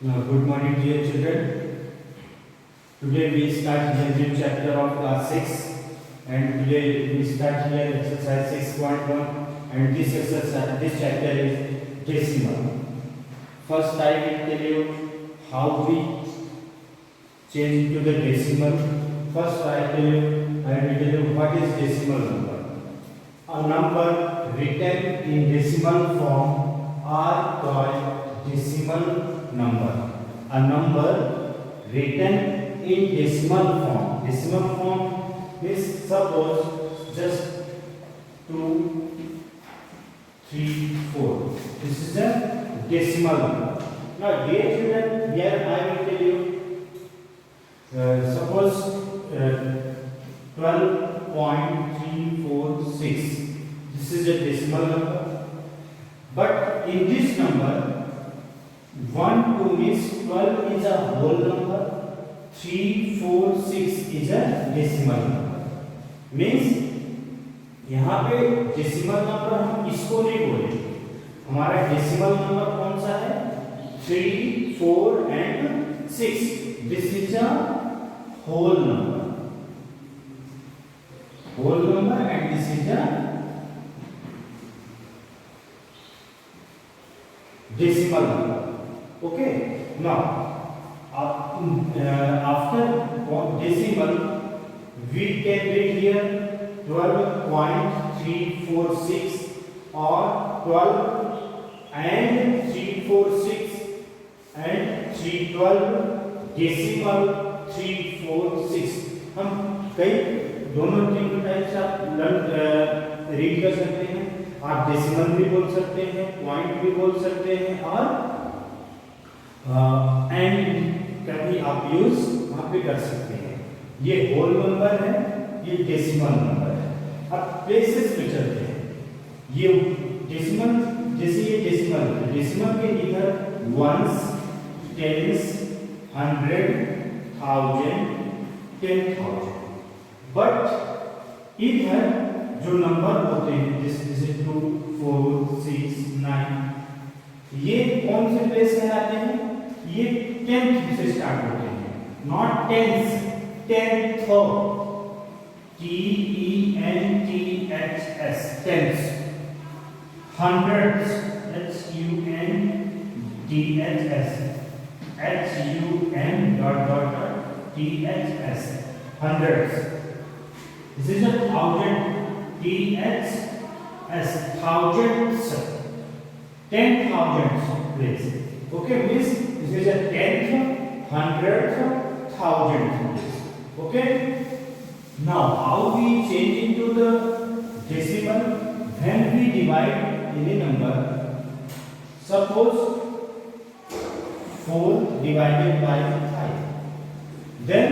Good morning, dear children. Today we start the new chapter of class 6, and today we start here exercise 6.1, and this chapter is decimal. First I will tell you how we change to the decimal. First I will tell you what is decimal number. A number written in decimal form are called decimal number. A number written in decimal form. Decimal form is suppose just 2, 3, 4. This is a decimal number. Now, dear children, here I will tell you. Suppose 12.346. This is a decimal number. But in this number, 1 2 means 12 is a whole number, 3 4 6 is a decimal number. Means यहाँ पे decimal number हम इसको नहीं बोलेंगे. हमारा decimal number कौन सा है? 3 4 and 6. This is a whole number. Whole number, and this is a decimal number. Okay. Now, after decimal, we can read here 12.346 or 12 and 346 and 312 decimal 346. हम कई दोनों तीन टाइप से आप रीड कर सकते हैं. आप डेसिमल भी बोल सकते हैं, पॉइंट भी बोल सकते हैं, और एंड कभी आप यूज वहां पे कर सकते हैं. ये होल नंबर है, ये डेसिमल नंबर है. अब प्लेसेस पे चलते हैं. ये डेसिमल, जैसे ये डेसिमल है, डेसिमल के इधर वंस, टेंस, 100, 1000, 10,000. बट इधर जो नंबर होते हैं जैसे 2 4 6 9, ये कौन से प्लेस कहलाते हैं? ये 10th से स्टार्ट होते हैं. Not tens, 10th, TENTHS, tens. hundreds, HUNDREDS, hundreds. This is a thousand, THS, thousands, 10,000 place. Okay, means this is a 10th, 100th, 1000th place. Okay. Now, how we change into the decimal when we divide any number? Suppose 4 divided by 5. Then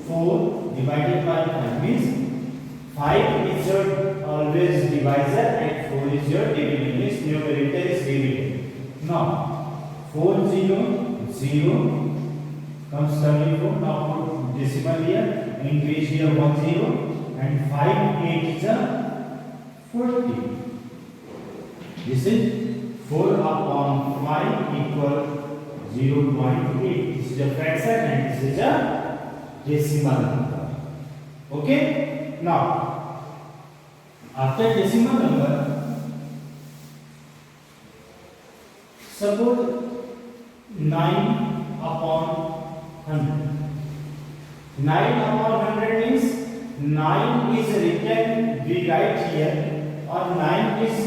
4 divided by 5 means 5 is your always divisor and 4 is your dividend. Means numerator is divided. Now 4 0 0 comes 34. Now put decimal here, increase here 1 0, and 5 8 is a 40. This is 4 upon 5 equal 0.8. This is a fraction and this is a decimal number. Okay. Now, after decimal number, suppose 9 upon 100. 9 upon 100 means 9 is written, we write here, or 9 is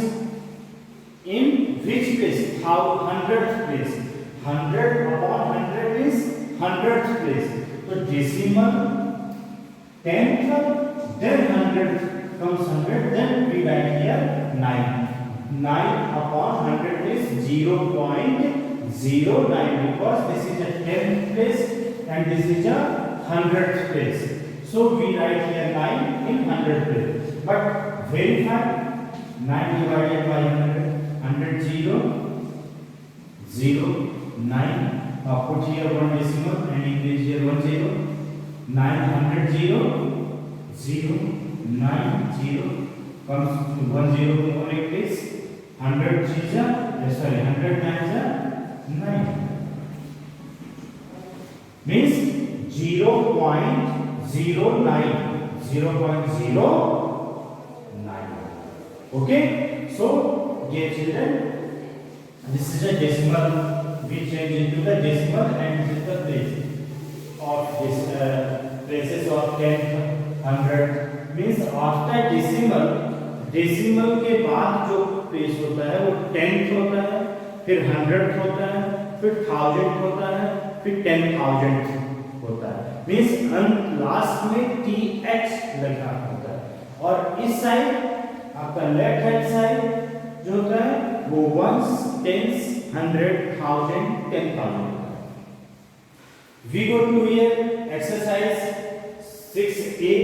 in which place? 100th place. 100 upon 100 is 100th place. So decimal 10th, then 100 comes 100, then we write here 9. 9 upon 100 is 0.09, because this is a 10th place and this is a 100th place. So we write here 9 in 100th place. But verify 9 divided by 100, 100 0 0 9. Put here one decimal and increase here 1 0. 900 0 0 9 0 comes to 1 0 more place. 100 3 is 100 9 is 9. means 0.09. 0.09. Okay, so dear children, this is a decimal. We change into the decimal and this is the place of this places of 10, 100 means after decimal के बाद जो place होता है वो 10th होता है, फिर 100th होता है, फिर 1000th होता है, फिर 10,000th होता है, मीन्स लास्ट में th लगा होता है। और इस साइड आपका लेफ्ट हैंड साइड जो होता है वो ones, tens, 100, 1000, 10,000। We go to here exercise 6a.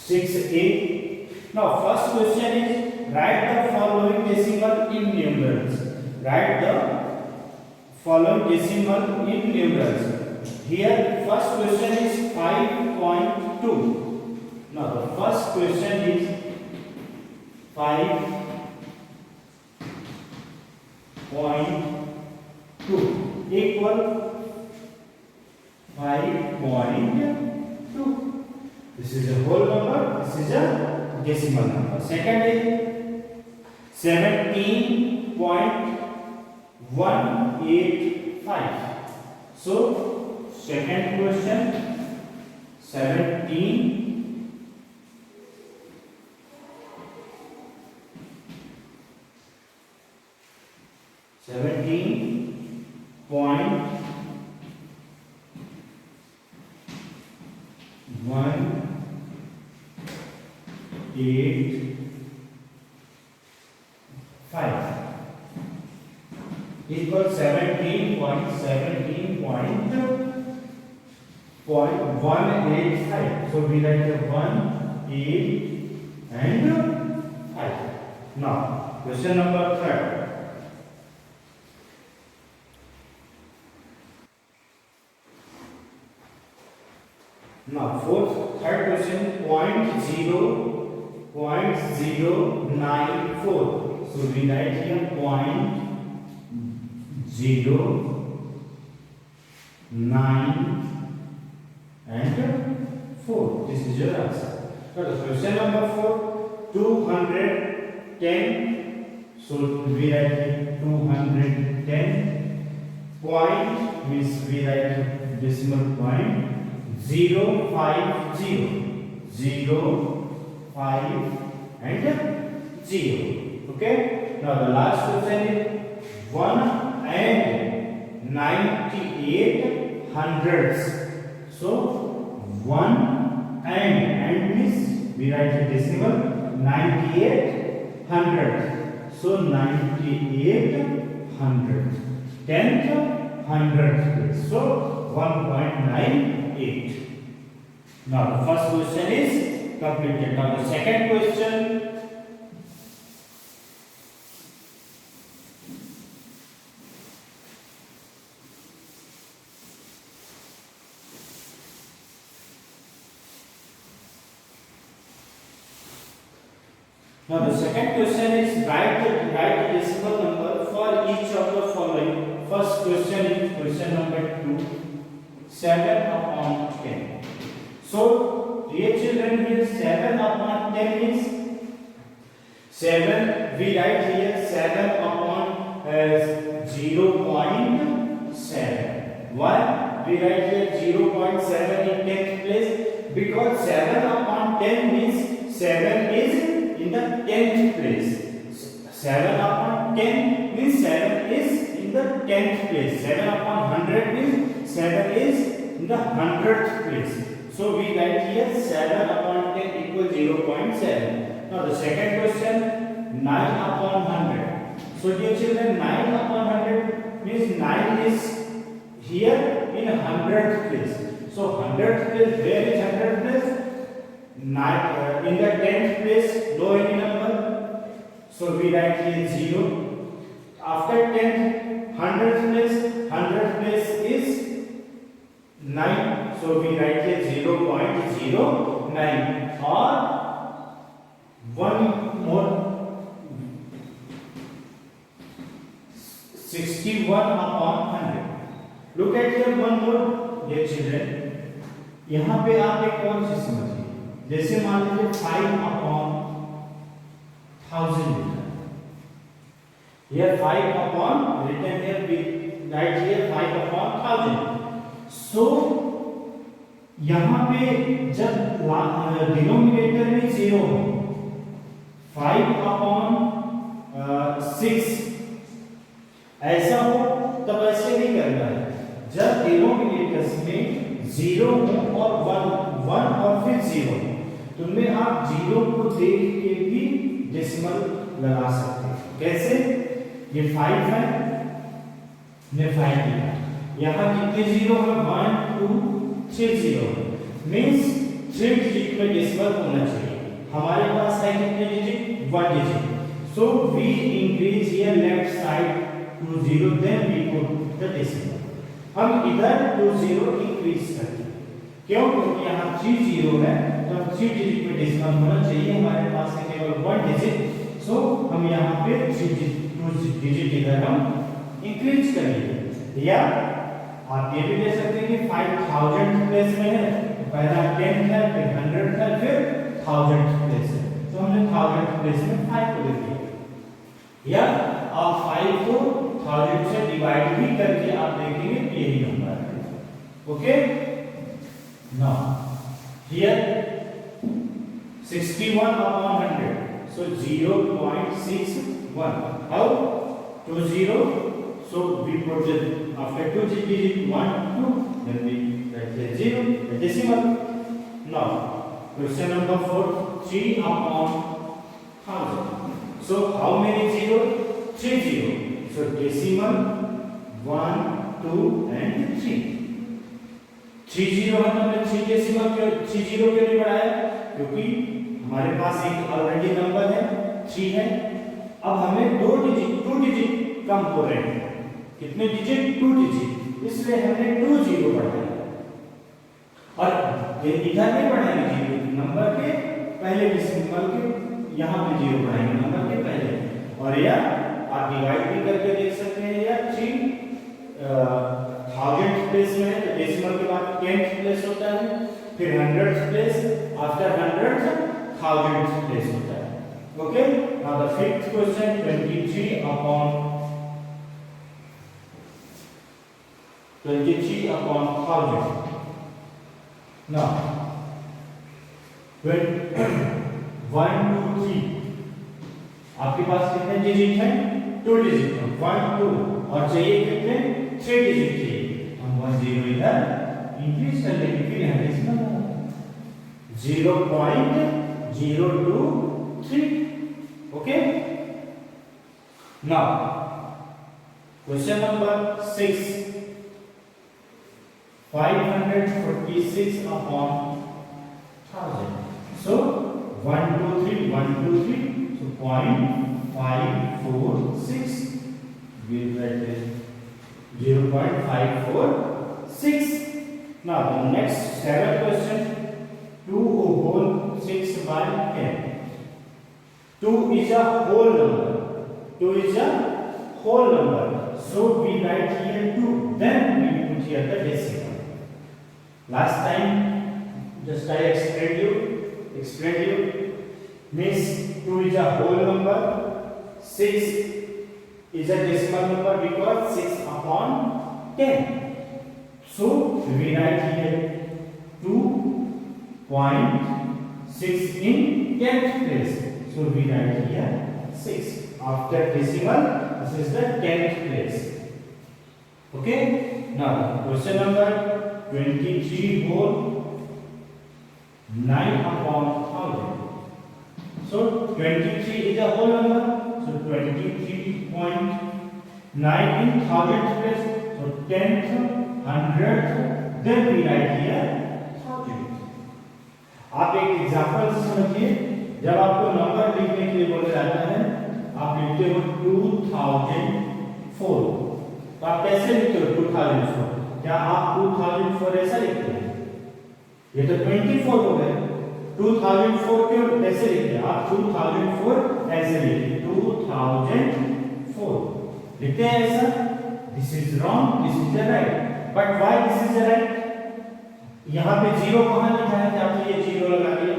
6a. Now first question is write the following decimal in numerals. Write the following decimal in numerals. Here first question is 5.2. Now the first question is 5.2 equal 5.2. This is a whole number, this is a decimal number. Second is 17.185. So second question 17.185 equal 17.185. So we write the 1, 8 and 5. Now question number 3. Now third question 0.094. So we write here 0.09 and 4. This is your answer. So question number 4 210. So we write here 210. Point means we write decimal point 050. 0, 5 and 0. Okay. Now the last question is 1 and 98 hundredths. So 1 and means we write the decimal 98 hundredths. So 98 hundredths. 10th hundredth place. So 1.98. Now the first question is completed. Now the second question. Now the second question is write the decimal number for each of the following. First question is question number 2, 7/10. So dear children, here 7/10 means 7. We write here 7/0.7. Why we write here 0.7 in 10th place? Because 7/10 means 7 is in the 10th place. 7/10 means 7 is in the 10th place. 7/100 means 7 is in the 100th place. So we write here 7/10 equals 0.7. Now the second question 9/100. So dear children, 9/100 means 9 is here in 100th place. So 100th place, where is 100th place? 9 in the 10th place, no any number. So we write here 0. After 10th, 100th place is 9. So we write here 0.09 or one more 61 upon 100. Look at here one more, dear children. यहाँ पे आप एक और चीज समझिए, जैसे मान लीजिए 5 upon 1000 लिखा है, here 5 upon written here, we write here 5 upon 1000. So यहाँ पे जब डिनोमिनेटर में 0 हो, 5 upon 6 ऐसा हो, तब ऐसे नहीं करना है। जब डिनोमिनेटर्स में 0 हो और 1 और फिर 0, तो उनमें आप 0 को देख के भी डेसिमल लगा सकते हैं। कैसे? ये 5 है, ने 5 लिखा, यहाँ कितने 0 है? 1 2 3 0, मीन्स 3 डिजिट में डेसिमल होना चाहिए। हमारे पास है कितने digit? 1 digit. So we increase here left side to 0, then we put the decimal. हम इधर to 0 increase करते हैं। क्यों? क्योंकि यहाँ 3 0 है, तो 3 डिजिट में डेसिमल होना चाहिए। हमारे पास है केवल 1 डिजिट, सो हम यहाँ पे 2 डिजिट इधर हम इंक्रीज करेंगे। या आप ये भी ले सकते हैं कि 5000 प्लेस में है, पहला 10 है, फिर 100 है, फिर 1000 प्लेस है, तो हमने 1000 प्लेस में 5 को ले दिया। या आप 5 को 1000 से डिवाइड भी करके आप देखेंगे कि यही नंबर है। Okay, now here 61 upon 100, so 0.61. How? 20, so we put it after 2 digit 1 2, then we write the 0, the decimal. Now question number 4, 3 upon 1000. So how many 0? 3 0. So decimal 1 2 and 3. 3 0 है, तो हमने 3 डेसिमल क्यों 3 0 क्यों नहीं बढ़ाया? क्योंकि हमारे पास एक ऑलरेडी नंबर है 3 है। अब हमें 2 डिजिट कम हो रहे हैं। कितने डिजिट? 2 डिजिट, इसलिए हमने 2 0 बढ़ाया। और इधर नहीं बढ़ाएंगे 0, नंबर के पहले डेसिमल के यहाँ पे 0 बढ़ाएंगे, नंबर के पहले। और या आप डिवाइड भी करके देख सकते हैं, या 3000 प्लेस में है, तो डेसिमल के बाद 10th प्लेस होता है, फिर 100th place, after 100th 1000th place होता है। Okay, now the 5th question, 23 upon 1000. Now 1 2 3, आपके पास कितने डिजिट हैं? 2 डिजिट हैं, 1 2, और चाहिए कितने? 3 डिजिट चाहिए। हम 1 0 इधर इंक्रीज कर लेंगे, फिर यहाँ decimal 0.023। Okay, now question number 6, 546 upon 1000. So 1 2 3 1 2 3, so 0.546, we write this 0.546. Now the next 7th question, 2 whole 6 by 10. 2 is a whole number. 2 is a whole number. So we write here 2. Then we put here the decimal. Last time, just I explained you. Means 2 is a whole number. 6 is a decimal number because 6 upon 10. So we write here 2.6 in 10th place. So we write here 6. After decimal, this is the 10th place. Okay. Now question number 23 whole 9 upon 1000. So 23 is a whole number. So 23.9 in 1000th place. So 10th, 100th, then we write here 1000. आप एक example से समझिए, जब आपको number लिखने के लिए बोला जाता है, आप लिखते हो 2004, तो आप कैसे लिखते हो 2004? क्या आप 2004 ऐसा लिखते हैं? ये तो 24 हो गए। 2004 क्यों ऐसे लिखते हैं? आप 2004 ऐसे लिखते हैं, 2004 लिखते हैं ऐसा। This is wrong, this is the right. But why this is the right? यहाँ पे जीरो कहाँ लिखा है? आपने ये जीरो लगा दिया,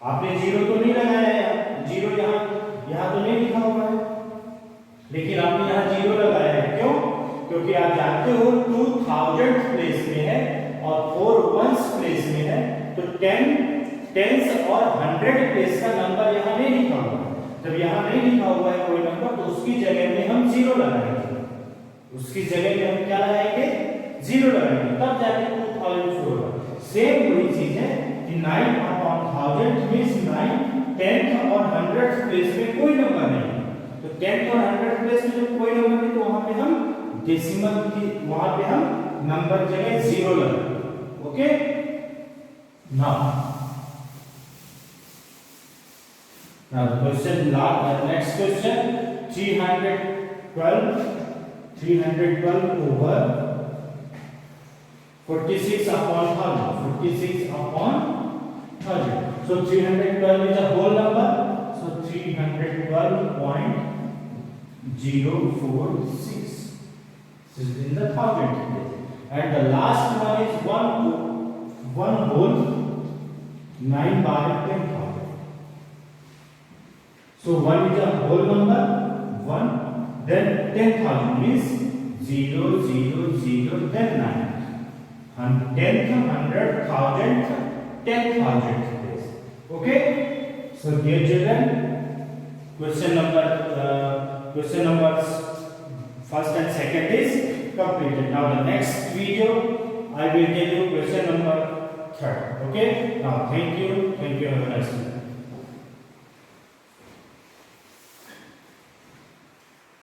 आपने जीरो तो नहीं लगाया है, जीरो यहाँ तो नहीं लिखा हुआ है, लेकिन आपने यहाँ जीरो लगाया है। क्यों? क्योंकि आप जानते हो 2000 प्लेस में है और 4 वंस प्लेस में है, तो 10 टेंस और 100 प्लेस का नंबर यहाँ नहीं लिखा हुआ है। जब यहाँ नहीं लिखा हुआ है कोई नंबर, तो उसकी जगह में हम जीरो लगाएंगे, उसकी जगह में हम क्या लगाएंगे? जीरो लगाएंगे, तब जाके 2004 होगा। सेम वही चीज है कि 9 अपॉन 1000 मींस 9 10th और 100th प्लेस में कोई नंबर नहीं है, तो 10th और 100th प्लेस में जब कोई नंबर नहीं, तो वहां पे हम डेसिमल की वहां पे हम नंबर जगह जीरो लगाएंगे। Okay, now the question next question 312 over 46 upon 1000. So 312 is a whole number, so 312.046 this is in the thousand place. And the last one is one whole 9 by 10,000. So 1 is a whole number, 1, then 10,000 means 0, 0, 0, then 9. And 10th, 100th, 1000th, 10,000th place. Okay? So dear children, question numbers first and second is completed. Now the next video I will tell you question number third. Okay? Now thank you, have a nice day.